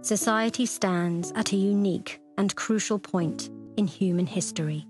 Society stands at a unique and crucial point in human history.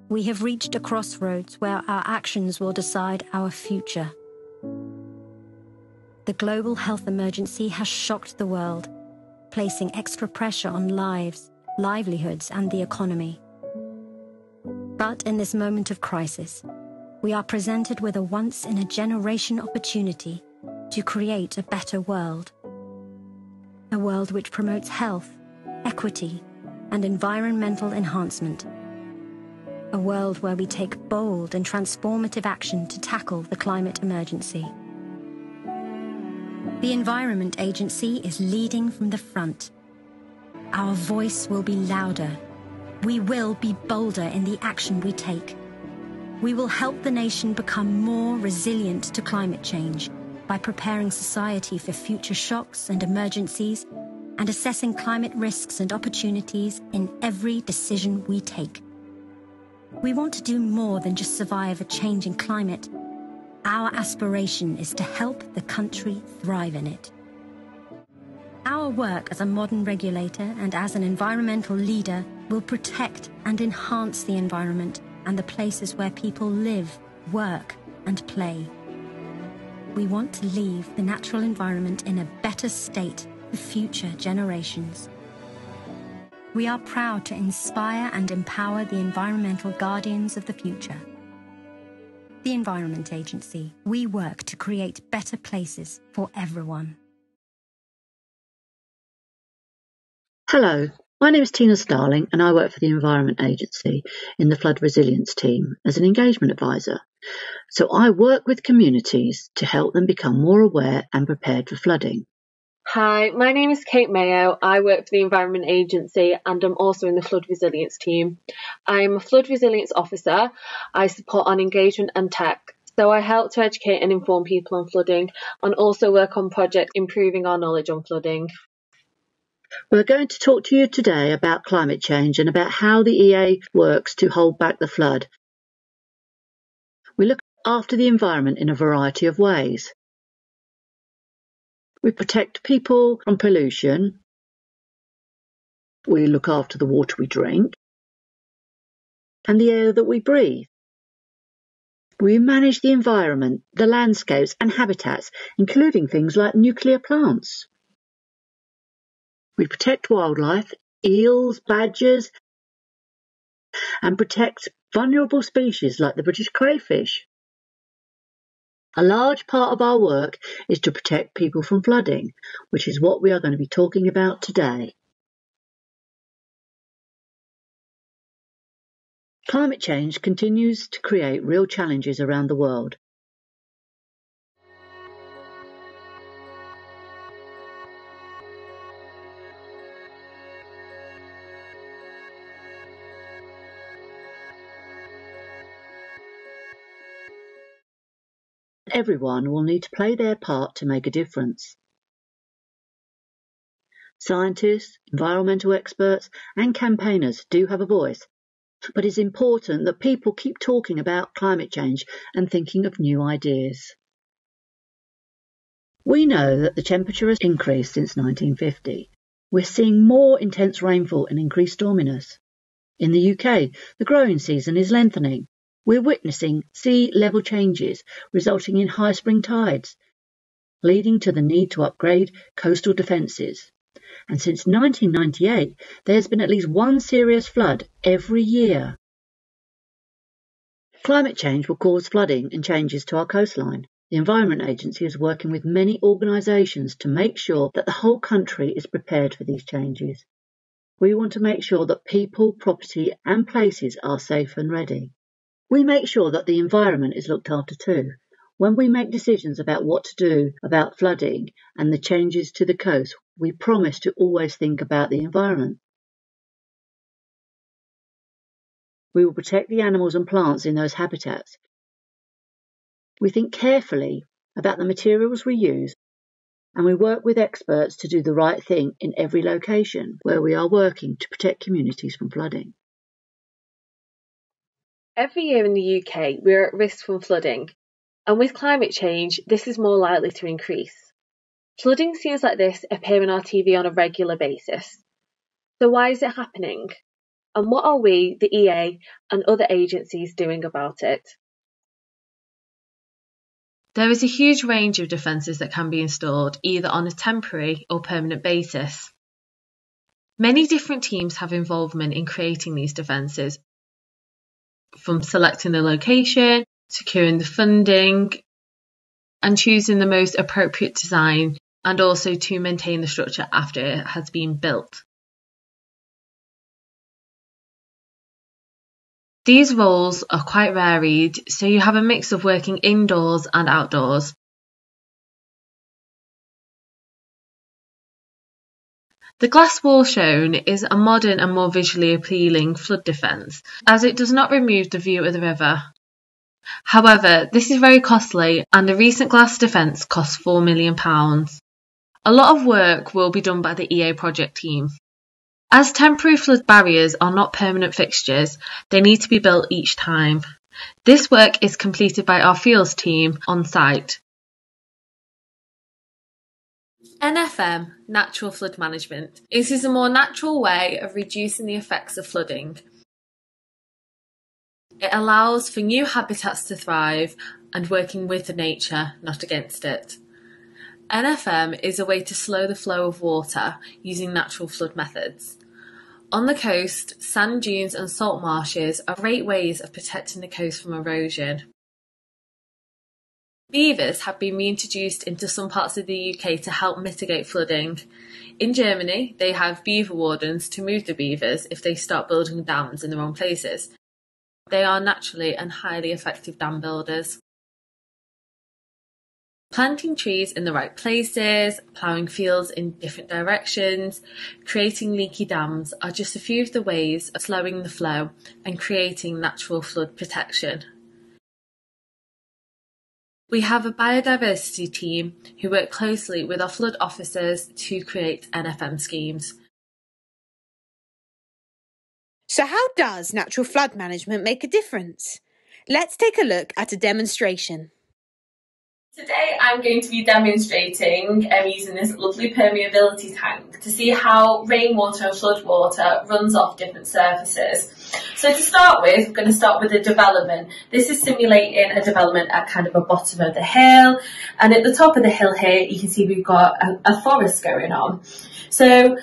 We have reached a crossroads where our actions will decide our future. The global health emergency has shocked the world, placing extra pressure on lives, livelihoods, and the economy. But in this moment of crisis, we are presented with a once-in-a-generation opportunity to create a better world. A world which promotes health, equity, and environmental enhancement. A world where we take bold and transformative action to tackle the climate emergency. The Environment Agency is leading from the front. Our voice will be louder. We will be bolder in the action we take. We will help the nation become more resilient to climate change by preparing society for future shocks and emergencies and assessing climate risks and opportunities in every decision we take. We want to do more than just survive a changing climate. Our aspiration is to help the country thrive in it. Our work as a modern regulator and as an environmental leader will protect and enhance the environment and the places where people live, work, and play. We want to leave the natural environment in a better state for future generations. We are proud to inspire and empower the environmental guardians of the future. The Environment Agency, we work to create better places for everyone. Hello, my name is Tina Starling and I work for the Environment Agency in the Flood Resilience team as an engagement advisor. So I work with communities to help them become more aware and prepared for flooding. Hi, my name is Kate Mayo. I work for the Environment Agency and I'm also in the Flood Resilience team. I'm a Flood Resilience officer. I support on engagement and tech. So I help to educate and inform people on flooding and also work on projects improving our knowledge on flooding. We're going to talk to you today about climate change and about how the EA works to hold back the flood. We look after the environment in a variety of ways. We protect people from pollution. We look after the water we drink and the air that we breathe. We manage the environment, the landscapes and habitats, including things like nuclear plants. We protect wildlife, eels, badgers, and protect vulnerable species like the British crayfish. A large part of our work is to protect people from flooding, which is what we are going to be talking about today. Climate change continues to create real challenges around the world. Everyone will need to play their part to make a difference. Scientists, environmental experts, and campaigners do have a voice, but it's important that people keep talking about climate change and thinking of new ideas. We know that the temperature has increased since 1950. We're seeing more intense rainfall and increased storminess. In the UK, the growing season is lengthening. We're witnessing sea level changes, resulting in high spring tides, leading to the need to upgrade coastal defences. And since 1998, there's been at least one serious flood every year. Climate change will cause flooding and changes to our coastline. The Environment Agency is working with many organisations to make sure that the whole country is prepared for these changes. We want to make sure that people, property and places are safe and ready. We make sure that the environment is looked after too. When we make decisions about what to do about flooding and the changes to the coast, we promise to always think about the environment. We will protect the animals and plants in those habitats. We think carefully about the materials we use, and we work with experts to do the right thing in every location where we are working to protect communities from flooding. Every year in the UK, we're at risk from flooding, and with climate change, this is more likely to increase. Flooding scenes like this appear on our TV on a regular basis. So why is it happening? And what are we, the EA, and other agencies doing about it? There is a huge range of defences that can be installed either on a temporary or permanent basis. Many different teams have involvement in creating these defences, from selecting the location, securing the funding, and choosing the most appropriate design, and also to maintain the structure after it has been built. These roles are quite varied, so you have a mix of working indoors and outdoors. The glass wall shown is a modern and more visually appealing flood defence, as it does not remove the view of the river. However, this is very costly, and the recent glass defence cost £4 million. A lot of work will be done by the EA project team. As temporary flood barriers are not permanent fixtures, they need to be built each time. This work is completed by our fields team on site. NFM, Natural Flood Management. It is a more natural way of reducing the effects of flooding. It allows for new habitats to thrive and working with nature, not against it. NFM is a way to slow the flow of water using natural flood methods. On the coast, sand dunes and salt marshes are great ways of protecting the coast from erosion. Beavers have been reintroduced into some parts of the UK to help mitigate flooding. In Germany, they have beaver wardens to move the beavers if they start building dams in the wrong places. They are naturally and highly effective dam builders. Planting trees in the right places, ploughing fields in different directions, creating leaky dams are just a few of the ways of slowing the flow and creating natural flood protection. We have a biodiversity team who work closely with our flood officers to create NFM schemes. So how does natural flood management make a difference? Let's take a look at a demonstration. Today I'm going to be demonstrating using this lovely permeability tank to see how rainwater and floodwater runs off different surfaces. So to start with, we're going to start with a development. This is simulating a development at kind of the bottom of the hill, and at the top of the hill here you can see we've got a forest going on. So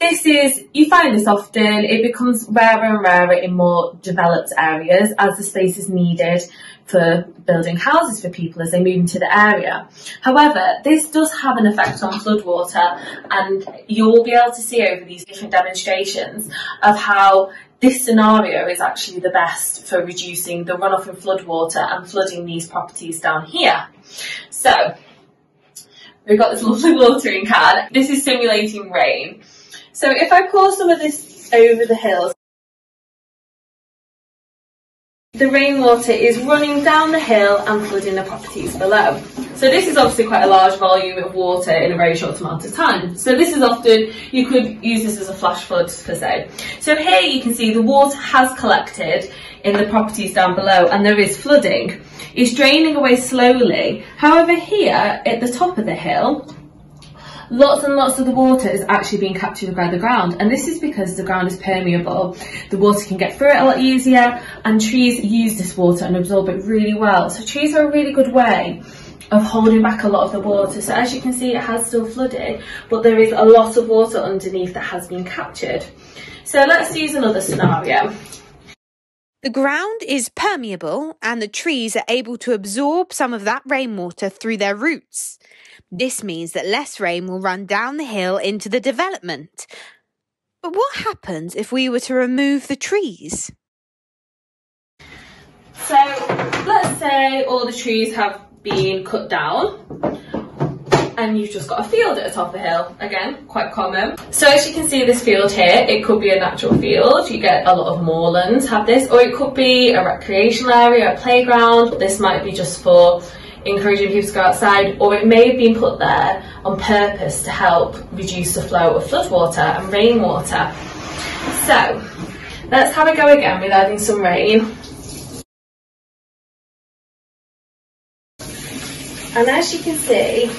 you find this often, it becomes rarer and rarer in more developed areas as the space is needed for building houses for people as they move into the area. However, this does have an effect on floodwater, and you'll be able to see over these different demonstrations of how this scenario is actually the best for reducing the runoff in floodwater and flooding these properties down here. So, we've got this lovely watering can. This is simulating rain. So if I pour some of this over the hills, the rainwater is running down the hill and flooding the properties below. So this is obviously quite a large volume of water in a very short amount of time. So this is often, you could use this as a flash flood per se. So here you can see the water has collected in the properties down below and there is flooding. It's draining away slowly. However, here at the top of the hill, lots and lots of the water is actually being captured by the ground, and this is because the ground is permeable. The water can get through it a lot easier, and trees use this water and absorb it really well. So trees are a really good way of holding back a lot of the water. So as you can see, it has still flooded, but there is a lot of water underneath that has been captured. So let's use another scenario. The ground is permeable and the trees are able to absorb some of that rainwater through their roots. This means that less rain will run down the hill into the development. But what happens if we were to remove the trees? So let's say all the trees have been cut down and you've just got a field at the top of the hill. Again, quite common. So as you can see this field here, it could be a natural field. You get a lot of moorlands have this, or it could be a recreational area, a playground. This might be just for encouraging people to go outside, or it may have been put there on purpose to help reduce the flow of floodwater and rainwater. So let's have a go again with adding some rain. And as you can see,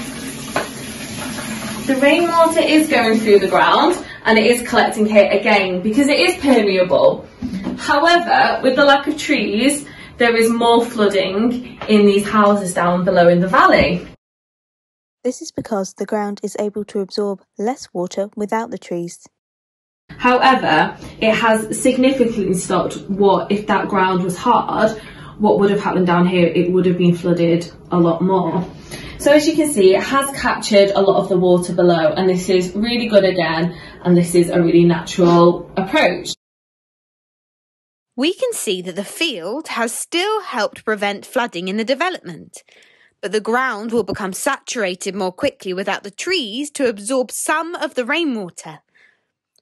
the rainwater is going through the ground and it is collecting here again because it is permeable. However, with the lack of trees, there is more flooding in these houses down below in the valley. This is because the ground is able to absorb less water without the trees. However, it has significantly stopped what, if that ground was hard, what would have happened down here, it would have been flooded a lot more. So as you can see, it has captured a lot of the water below, and this is really good again, and this is a really natural approach. We can see that the field has still helped prevent flooding in the development, but the ground will become saturated more quickly without the trees to absorb some of the rainwater.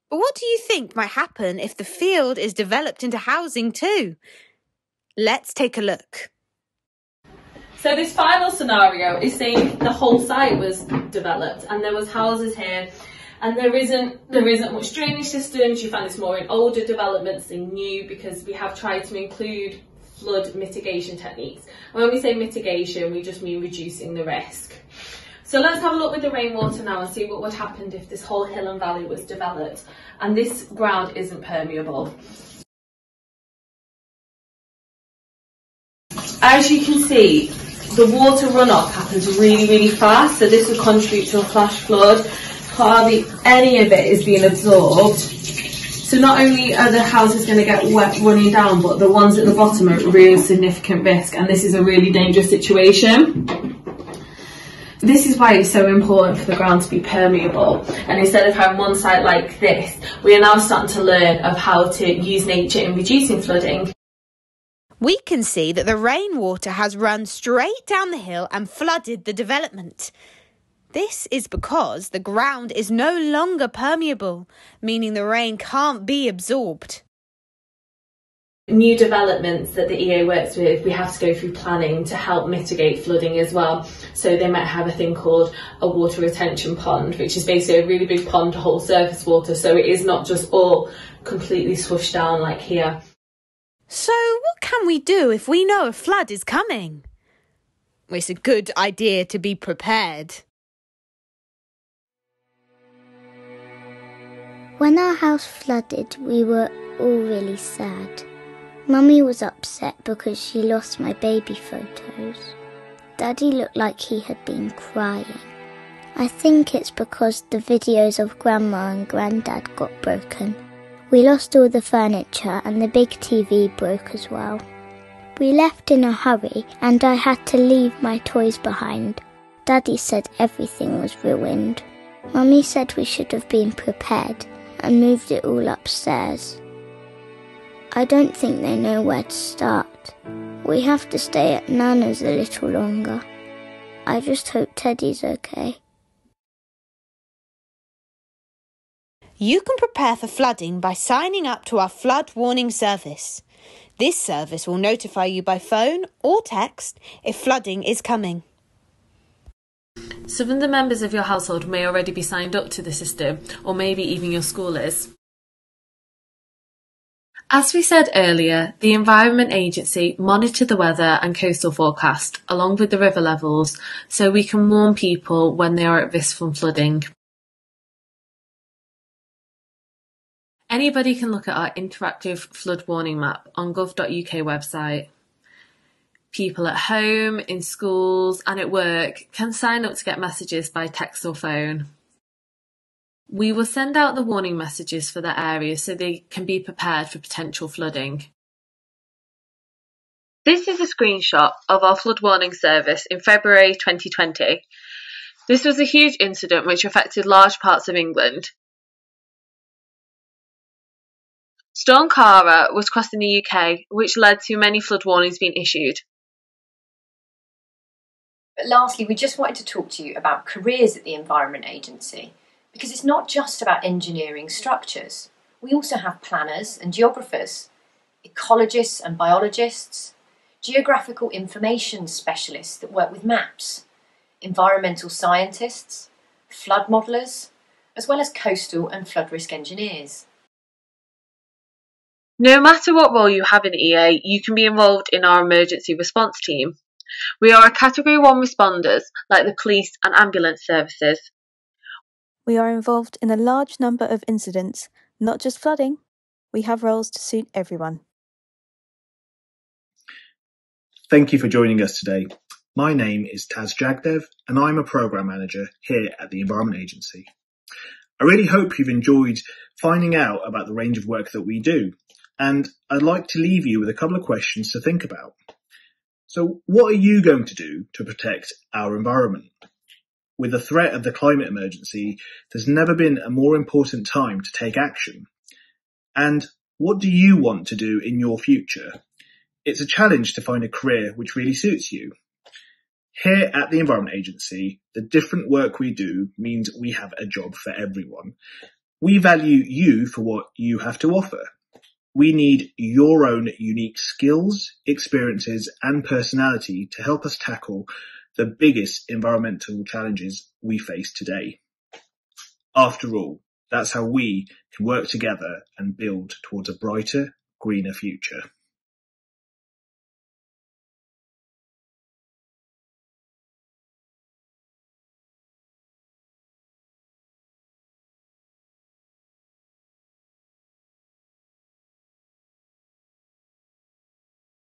But what do you think might happen if the field is developed into housing too? Let's take a look. So this final scenario is saying the whole site was developed and there was houses here, and there isn't much drainage systems. You find this more in older developments than new, because we have tried to include flood mitigation techniques. And when we say mitigation, we just mean reducing the risk. So let's have a look with the rainwater now and see what would happen if this whole hill and valley was developed and this ground isn't permeable. As you can see, the water runoff happens really fast, so this would contribute to a flash flood. Hardly any of it is being absorbed. So not only are the houses going to get wet running down, but the ones at the bottom are at real significant risk, and this is a really dangerous situation. This is why it's so important for the ground to be permeable, and instead of having one site like this, we are now starting to learn of how to use nature in reducing flooding. We can see that the rainwater has run straight down the hill and flooded the development. This is because the ground is no longer permeable, meaning the rain can't be absorbed. New developments that the EA works with, we have to go through planning to help mitigate flooding as well. So they might have a thing called a water retention pond, which is basically a really big pond to hold surface water, so it is not just all completely swooshed down like here. So what can we do if we know a flood is coming? It's a good idea to be prepared. When our house flooded, we were all really sad. Mummy was upset because she lost my baby photos. Daddy looked like he had been crying. I think it's because the videos of Grandma and Granddad got broken. We lost all the furniture and the big TV broke as well. We left in a hurry and I had to leave my toys behind. Daddy said everything was ruined. Mummy said we should have been prepared and moved it all upstairs. I don't think they know where to start. We have to stay at Nana's a little longer. I just hope Teddy's okay. You can prepare for flooding by signing up to our flood warning service. This service will notify you by phone or text if flooding is coming. Some of the members of your household may already be signed up to the system, or maybe even your school is. As we said earlier, the Environment Agency monitor the weather and coastal forecast, along with the river levels, so we can warn people when they are at risk from flooding. Anybody can look at our interactive flood warning map on gov.uk website. People at home, in schools and at work can sign up to get messages by text or phone. We will send out the warning messages for their areas so they can be prepared for potential flooding. This is a screenshot of our flood warning service in February 2020. This was a huge incident which affected large parts of England. Storm Cara was crossing the UK, which led to many flood warnings being issued. But lastly, we just wanted to talk to you about careers at the Environment Agency, because it's not just about engineering structures. We also have planners and geographers, ecologists and biologists, geographical information specialists that work with maps, environmental scientists, flood modellers, as well as coastal and flood risk engineers. No matter what role you have in EA, you can be involved in our emergency response team. We are a Category 1 responders, like the police and ambulance services. We are involved in a large number of incidents, not just flooding. We have roles to suit everyone. Thank you for joining us today. My name is Taz Jagdev, and I'm a Programme Manager here at the Environment Agency. I really hope you've enjoyed finding out about the range of work that we do, and I'd like to leave you with a couple of questions to think about. So, what are you going to do to protect our environment? With the threat of the climate emergency, there's never been a more important time to take action. And what do you want to do in your future? It's a challenge to find a career which really suits you. Here at the Environment Agency, the different work we do means we have a job for everyone. We value you for what you have to offer. We need your own unique skills, experiences, and personality to help us tackle the biggest environmental challenges we face today. After all, that's how we can work together and build towards a brighter, greener future.